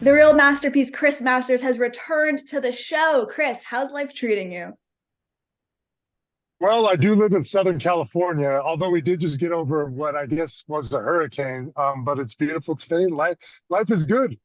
The real masterpiece, Chris Masters, has returned to the show. Chris, how's life treating you? Well, I do live in Southern California, although we did just get over what I guess was a hurricane. But it's beautiful today. Life is good.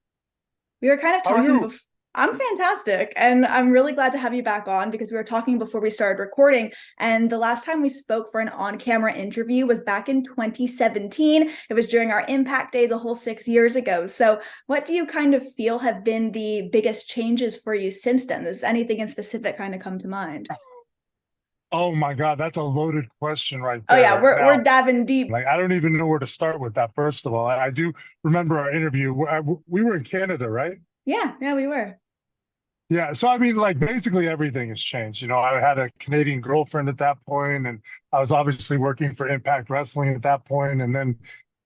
We were kind of How are talking you? before. I'm fantastic. And I'm really glad to have you back on because we were talking before we started recording. And the last time we spoke for an on camera interview was back in 2017. It was during our impact days a whole 6 years ago. So, what do you kind of feel have been the biggest changes for you since then? Does anything in specific kind of come to mind? Oh my God, that's a loaded question right Oh, yeah, there. we're Now, diving deep. like, I don't even know where to start with that. First of all, I do remember our interview. We were in Canada, right? Yeah, we were. Yeah. So, I mean, like, basically everything has changed. I had a Canadian girlfriend at that point, and I was obviously working for Impact Wrestling at that point. And then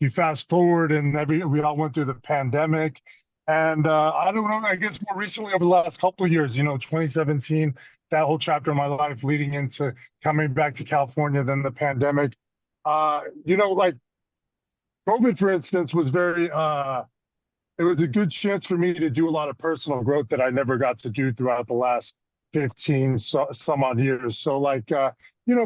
you fast forward, and we all went through the pandemic. And I don't know, I guess more recently over the last couple of years, 2017, that whole chapter of my life leading into coming back to California, then the pandemic. Like COVID, for instance, was it was a good chance for me to do a lot of personal growth that I never got to do throughout the last 15 some odd years. So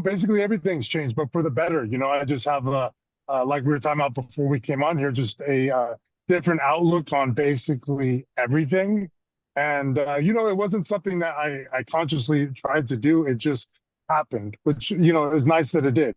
basically everything's changed, but for the better. I just have like we were talking about before we came on here, just a different outlook on basically everything. And it wasn't something that I consciously tried to do. It just happened, which is nice that it did.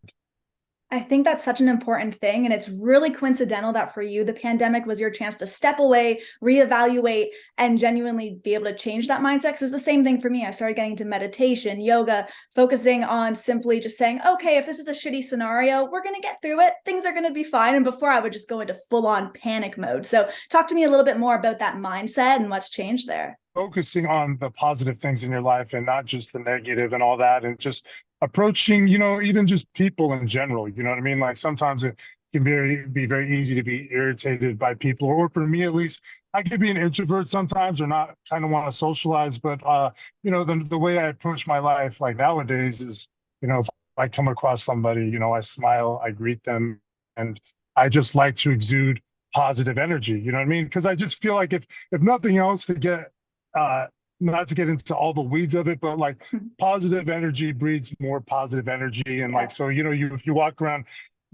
I think that's such an important thing. And it's really coincidental that for you, the pandemic was your chance to step away, reevaluate, and genuinely be able to change that mindset. Because it's the same thing for me. I started getting into meditation, yoga, focusing on simply just saying, okay, if this is a shitty scenario, we're going to get through it. Things are going to be fine. And before I would just go into full on panic mode. So talk to me a little bit more about that mindset and what's changed there. Focusing on the positive things in your life and not just the negative and all that, and just approaching, even just people in general. You know what I mean? Like sometimes it can be very easy to be irritated by people, or for me at least, I could be an introvert sometimes or not kind of want to socialize. But the way I approach my life like nowadays is, if I come across somebody, I smile, I greet them, and I just like to exude positive energy. You know what I mean? Because I just feel like if nothing else, to get uh not to get into all the weeds of it, but like positive energy breeds more positive energy. And Yeah. like, so, if you walk around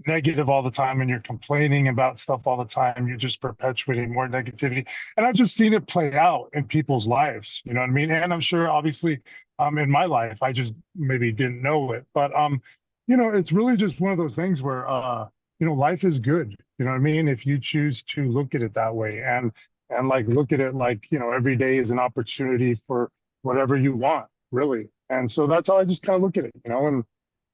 negative all the time and you're complaining about stuff all the time, you're just perpetuating more negativity. And I've just seen it play out in people's lives. You know what I mean? And I'm sure obviously in my life, I just maybe didn't know it. But it's really just one of those things where life is good. You know what I mean? If you choose to look at it that way, and like look at it like every day is an opportunity for whatever you want, really. And so that's how I just kind of look at it. And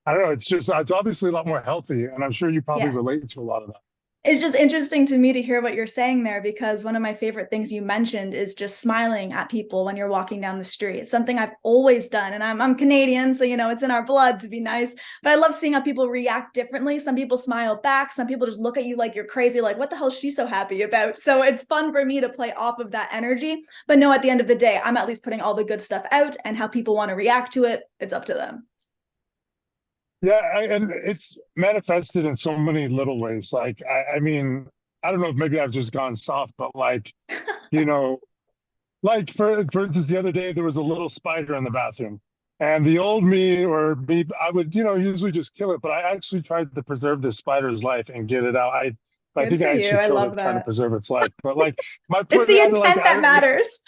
I don't know, it's obviously a lot more healthy, and I'm sure you probably Yeah. relate to a lot of that. It's just interesting to me to hear what you're saying there because one of my favorite things you mentioned is just smiling at people when you're walking down the street. It's something I've always done, and I'm Canadian, so it's in our blood to be nice. But I love seeing how people react differently. Some people smile back, some people just look at you like you're crazy, like what the hell is she so happy about? So it's fun for me to play off of that energy. But no, at the end of the day, I'm at least putting all the good stuff out, and how people want to react to it, it's up to them. Yeah, and it's manifested in so many little ways. Like, I mean, I don't know if maybe I've just gone soft, but like, you know, like for instance, the other day there was a little spider in the bathroom, and the old me or me, I would usually just kill it, but I actually tried to preserve this spider's life and get it out. I Good think for I you. actually I killed love it trying to that. preserve its life. But like my It's point, the like intent that matters.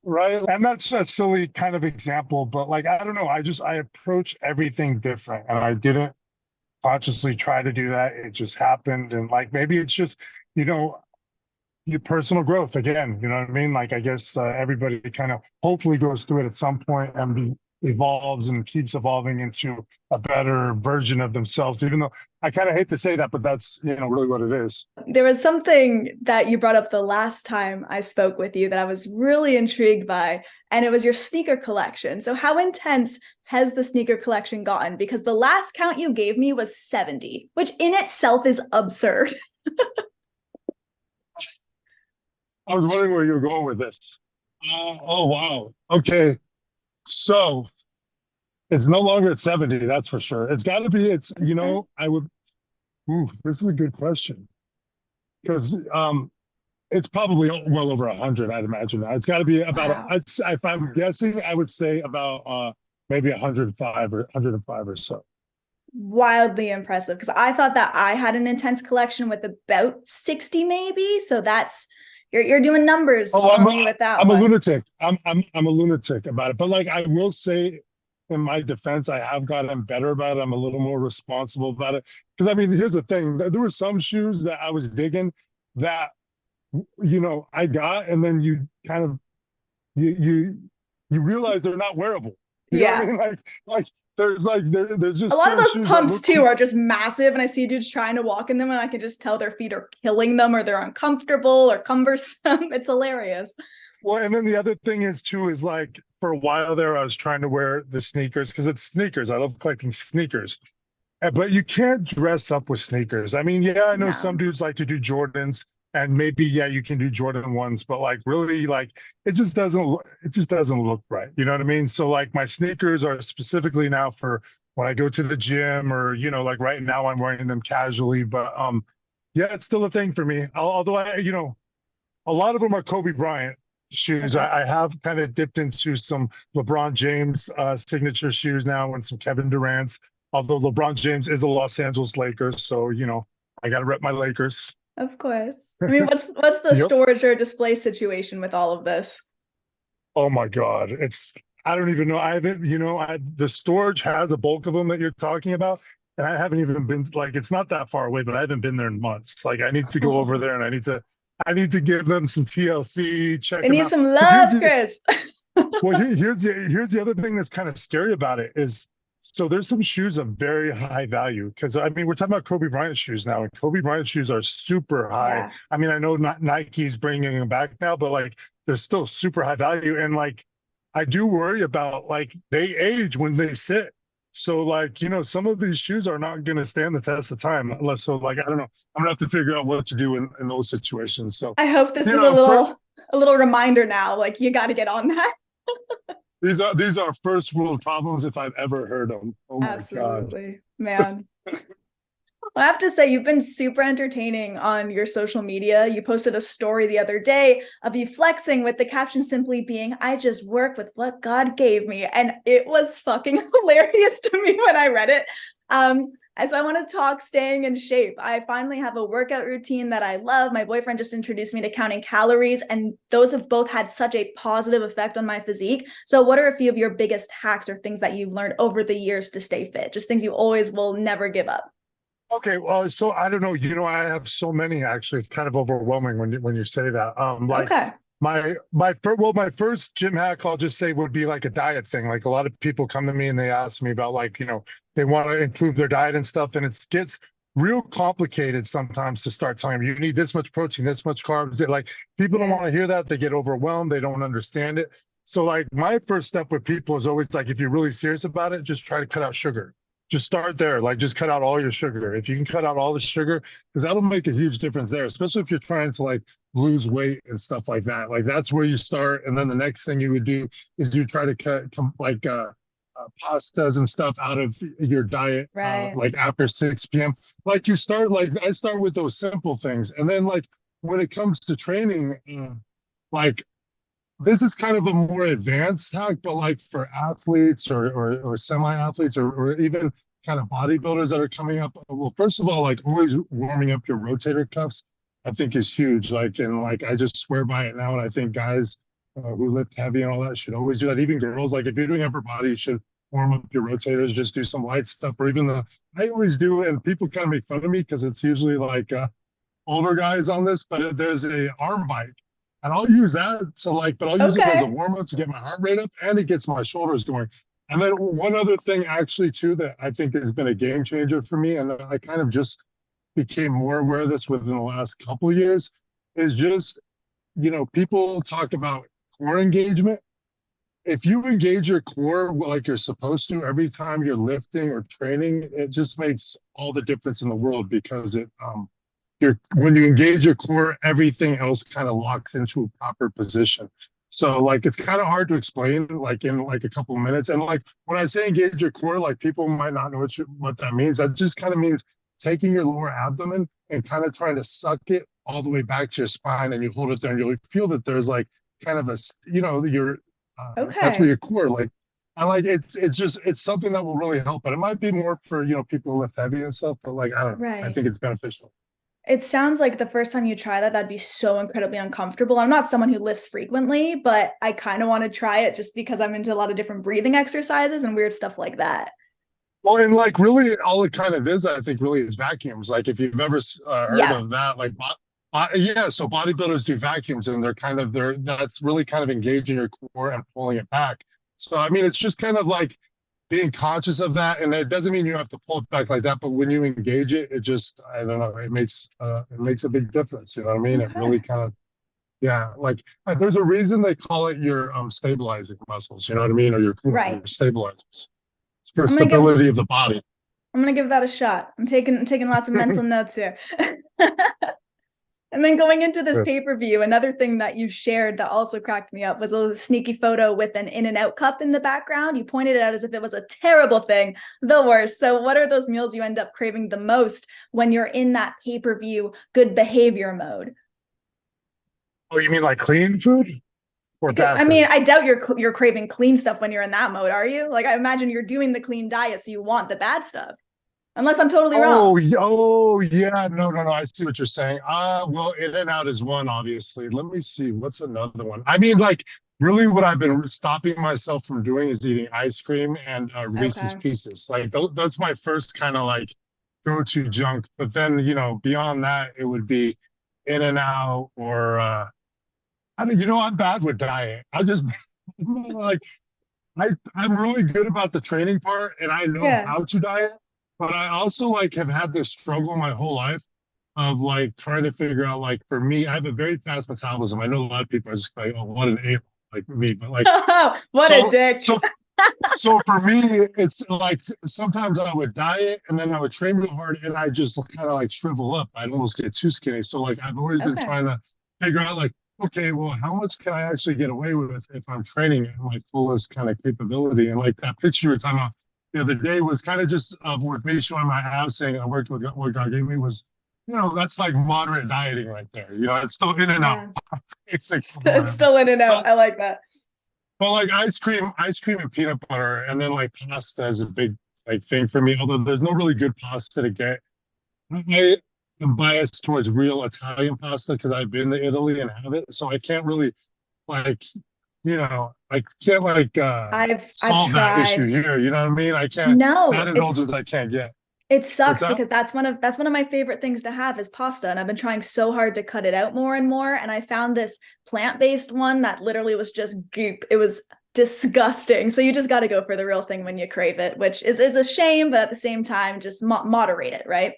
right, and that's a silly kind of example, but like I don't know, I approach everything different, and I didn't consciously try to do that. It just happened, and like maybe it's just you know your personal growth again. You know what I mean? Like I guess everybody kind of hopefully goes through it at some point and evolves and keeps evolving into a better version of themselves. Even though I kind of hate to say that, but that's really what it is. There was something that you brought up the last time I spoke with you that I was really intrigued by, and it was your sneaker collection. So, how intense has the sneaker collection gotten? Because the last count you gave me was 70, which in itself is absurd. I was wondering where you were going with this. Oh wow. Okay. So it's no longer at 70, that's for sure. It's got to be, I would, ooh, this is a good question. Because it's probably well over 100, I'd imagine. Now. It's got to be about, Wow. if I'm guessing, I would say about maybe 105 or 105 or so. Wildly impressive, because I thought that I had an intense collection with about 60 maybe. So that's you're doing numbers Oh, for me with that I'm a one. lunatic. I'm a lunatic about it. But like I will say, in my defense, I have gotten better about it. I'm a little more responsible about it. Because I mean, here's the thing: there were some shoes that I was digging that I got, and then you kind of you you you realize they're not wearable. You know what I Yeah. mean? Like there's A just lot of certain those shoes that pumps look too cool. are just massive, and I see dudes trying to walk in them, and I can just tell their feet are killing them or they're uncomfortable or cumbersome. It's hilarious. Well, and then the other thing is too is like for a while there, I was trying to wear the sneakers because it's sneakers. I love collecting sneakers. But you can't dress up with sneakers. I mean, yeah, I know some No. dudes like to do Jordans, and maybe yeah, you can do Jordan ones, but like really, like it just doesn't look right. You know what I mean? So like my sneakers are specifically now for when I go to the gym, or like right now I'm wearing them casually. But yeah, it's still a thing for me. Although a lot of them are Kobe Bryant shoes. Okay. I have kind of dipped into some LeBron James signature shoes now and some Kevin Durant's. Although LeBron James is a Los Angeles Lakers, so I got to rep my Lakers. Of course. I mean, what's the Yep. storage or display situation with all of this? Oh my God, I don't even know. I haven't the storage has a bulk of them that you're talking about, and I haven't even been like it's not that far away, but I haven't been there in months. Like I need to go over there and I need to give them some TLC, check They them need out. some Because love, Chris. here's the other thing that's kind of scary about it is so there's some shoes of very high value because I mean we're talking about Kobe Bryant shoes now, and Kobe Bryant shoes are super high. Yeah. I mean I know not Nike's bringing them back now, but like they're still super high value, and like I do worry about like they age when they sit. So like some of these shoes are not going to stand the test of time unless so like I don't know. I'm gonna have to figure out what to do in those situations. So I hope this you was know, for, a little reminder now. Like you got to get on that. these are first world problems if I've ever heard them. Oh my God. Absolutely, man. I have to say, you've been super entertaining on your social media. You posted a story the other day of you flexing with the caption simply being, I just work with what God gave me. And it was fucking hilarious to me when I read it. And so I want to talk staying in shape. I finally have a workout routine that I love. My boyfriend just introduced me to counting calories, and those have both had such a positive effect on my physique. So, what are a few of your biggest hacks or things that you've learned over the years to stay fit? Just things you always will never give up. Okay, well, so I don't know. I have so many actually. It's kind of overwhelming when you say that. Like Okay. my first gym hack, I'll just say would be like a diet thing. Like a lot of people come to me and they ask me about like they want to improve their diet and stuff, and it gets real complicated sometimes to start telling them you need this much protein, this much carbs. Like people don't Yeah. want to hear that. They get overwhelmed. They don't understand it. So like my first step with people is always like if you're really serious about it, just try to cut out sugar. Just start there. Like just cut out all your sugar. If you can cut out all the sugar, because that'll make a huge difference there, especially if you're trying to like lose weight and stuff like that. Like that's where you start. And then the next thing you would do is you try to cut like pastas and stuff out of your diet, Right. like after 6 p.m. Like I start with those simple things. And then like when it comes to training, like this is kind of a more advanced hack, but like for athletes or semi-athletes or even kind of bodybuilders that are coming up. Well, first of all, like always warming up your rotator cuffs, I think is huge. Like, and like I just swear by it now. And I think guys who lift heavy and all that should always do that. Even girls, like if you're doing upper body, you should warm up your rotators, just do some light stuff, or even I always do, and people kind of make fun of me because it's usually like older guys on this, but there's a arm bike. And I'll use that to like, but I'll use it as a Okay. warm up to get my heart rate up and it gets my shoulders going. And then one other thing actually too that I think has been a game changer for me, and I kind of just became more aware of this within the last couple of years, is just, people talk about core engagement. If you engage your core like you're supposed to every time you're lifting or training, it just makes all the difference in the world because when you engage your core, everything else kind of locks into a proper position. So like it's kind of hard to explain like in like a couple of minutes. And like when I say engage your core, like people might not know what that means. That just kind of means taking your lower abdomen and kind of trying to suck it all the way back to your spine, and you hold it there, and you'll feel that there's like kind of a, your that's where Okay. your core, like, I like it's just it's something that will really help. But it might be more for people who lift heavy and stuff. But like I don't know, I Right. think it's beneficial. It sounds like the first time you try that, that'd be so incredibly uncomfortable. I'm not someone who lifts frequently, but I kind of want to try it just because I'm into a lot of different breathing exercises and weird stuff like that. Well, and like really, all it kind of is, I think, really is vacuums. Like if you've ever heard Yeah. of that, like yeah, so bodybuilders do vacuums, and they're that's really kind of engaging your core and pulling it back. So I mean, it's just kind of like being conscious of that, and it doesn't mean you have to pull it back like that. But when you engage it, it just I don't know, it makes a big difference. You know what I mean? It really Okay. kind of yeah, like there's a reason they call it your stabilizing muscles. You know what I mean? Or your Right. stabilizers. It's for I'm gonna give stability of the body. I'm gonna give that a shot. I'm taking lots of mental notes here. And then going into this pay-per-view, another thing that you shared that also cracked me up was a sneaky photo with an In-N-Out cup in the background. You pointed it out as if it was a terrible thing, the worst. So what are those meals you end up craving the most when you're in that pay-per-view good behavior mode? Oh, you mean like clean food or bad I mean, food? I doubt you're craving clean stuff when you're in that mode, are you? Like I imagine you're doing the clean diet, so you want the bad stuff. Unless I'm totally wrong. Oh, yeah. No, no, no. I see what you're saying. Well, In and Out is one, obviously. Let me see. What's another one? I mean, like, really, what I've been stopping myself from doing is eating ice cream and Reese's Okay. Pieces. Like, that's my first kind of like go-to junk. But then, beyond that, it would be In and Out or I don't. I'm bad with diet. I just like I'm really good about the training part and I know Yeah. how to diet, but I also like have had this struggle my whole life of like trying to figure out like for me, I have a very fast metabolism. I know a lot of people are just like, oh, what an ape like me, but like What a so dick. so so for me, it's like sometimes I would diet and then I would train real hard and I just kind of like shrivel up. I'd almost get too skinny. So like I've always been Okay. trying to figure out like, okay, well, how much can I actually get away with if I'm training at my fullest kind of capability? And like that picture you were talking about the other day was kind of just with me showing my abs saying I worked with what God gave me was, that's like moderate dieting right there. It's still in and out. Yeah. It's like It's whatever. still in and out. So I like that. well, like ice cream and peanut butter, and then like pasta is a big like thing for me. Although there's no really good pasta to get. I am biased towards real Italian pasta because I've been to Italy and have it, so I can't really like, I can't like I've solve that issue tried. here. You know what I mean? I can't that No, indulgence I can't get. it What's sucks that? because that's one of my favorite things to have is pasta, and I've been trying so hard to cut it out more and more. And I found this plant-based one that literally was just goop. It was disgusting. So you just got to go for the real thing when you crave it, which is a shame, but at the same time, just moderate it, right?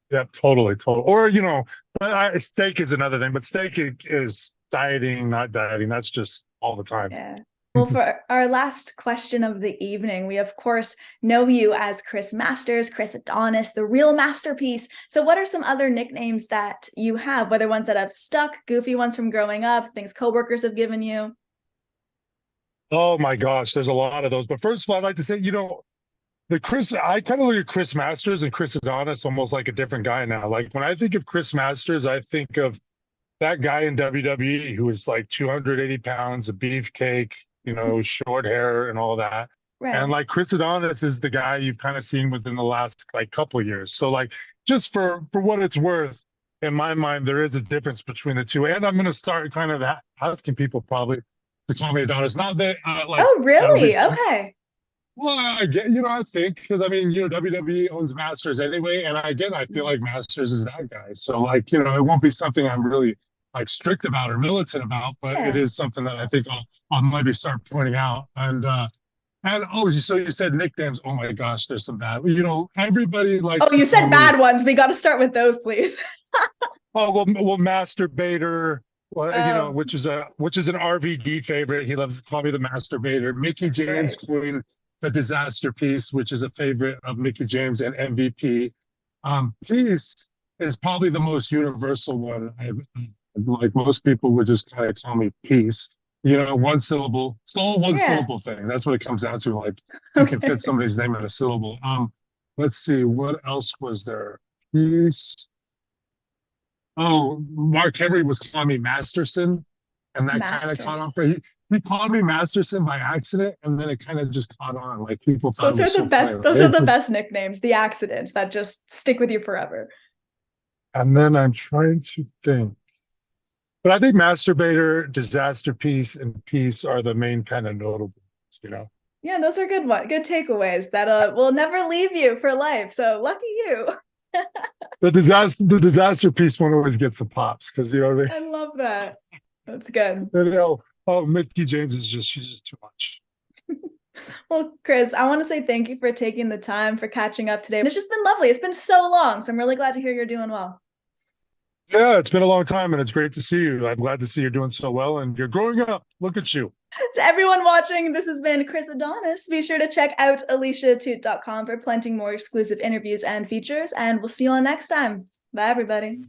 Yeah, totally, totally. Or but steak is another thing. But steak is dieting, not dieting. That's just all the time. Yeah. Well, for our last question of the evening, we of course know you as Chris Masters, Chris Adonis, the real masterpiece. So, what are some other nicknames that you have, whether ones that have stuck, goofy ones from growing up, things coworkers have given you? Oh my gosh, there's a lot of those. But first of all, I'd like to say, I kind of look at Chris Masters and Chris Adonis almost like a different guy now. Like when I think of Chris Masters, I think of that guy in WWE who was like 280 pounds, a beefcake, short hair and all that. And Right. like Chris Adonis is the guy you've kind of seen within the last like couple of years. So like just for what it's worth, in my mind, there is a difference between the two. And I'm going to start kind of asking people probably to call me Adonis. Not that like Oh, out of really? respect. Okay. Well, I get, I think because I mean, WWE owns Masters anyway, and I feel like Masters is that guy. So like, it won't be something I'm really like strict about or militant about, but it Yeah. is something that I think I'll maybe start pointing out. And oh, so you said nicknames. Oh my gosh, there's some bad. Everybody Oh, likes to you call said me, bad ones. We got to start with those, please. oh well, masturbator. Well, Oh, which is an RVD favorite. He loves to call me the masturbator. Mickey that's James great. Queen, the disaster piece, which is a favorite of Mickey James and MVP. Peace is probably the most universal one. Like most people would just kind of call me peace. One syllable. It's all one Yeah. syllable thing. That's what it comes down to. Like you can fit Okay. somebody's name in a syllable. Let's see, what else was there? Peace. Oh, Mark Henry was calling me Masterson, and that kind of caught on Masters. for he called me Masterson by accident, and then it kind of just caught on. Like people thought it Those are was the so funny. best. Like, Those hey, are the best nicknames. The accidents that just stick with you forever. and then I'm trying to think. But I think masturbator, disaster piece, and peace are the main kind of notables, you know. Yeah, those are good takeaways that will never leave you for life. So lucky you. The disaster piece one always gets the pops because you know what I mean. I love that. That's good. You know, oh, Mickey James is just she's just too much. Well, Chris, I want to say thank you for taking the time for catching up today. It's just been lovely. It's been so long, so I'm really glad to hear you're doing well. Yeah, it's been a long time and it's great to see you. I'm glad to see you're doing so well and you're growing up. Look at you. To everyone watching, this has been Chris Adonis. Be sure to check out aliciaatout.com for plenty more exclusive interviews and features, and we'll see you all next time. Bye, everybody.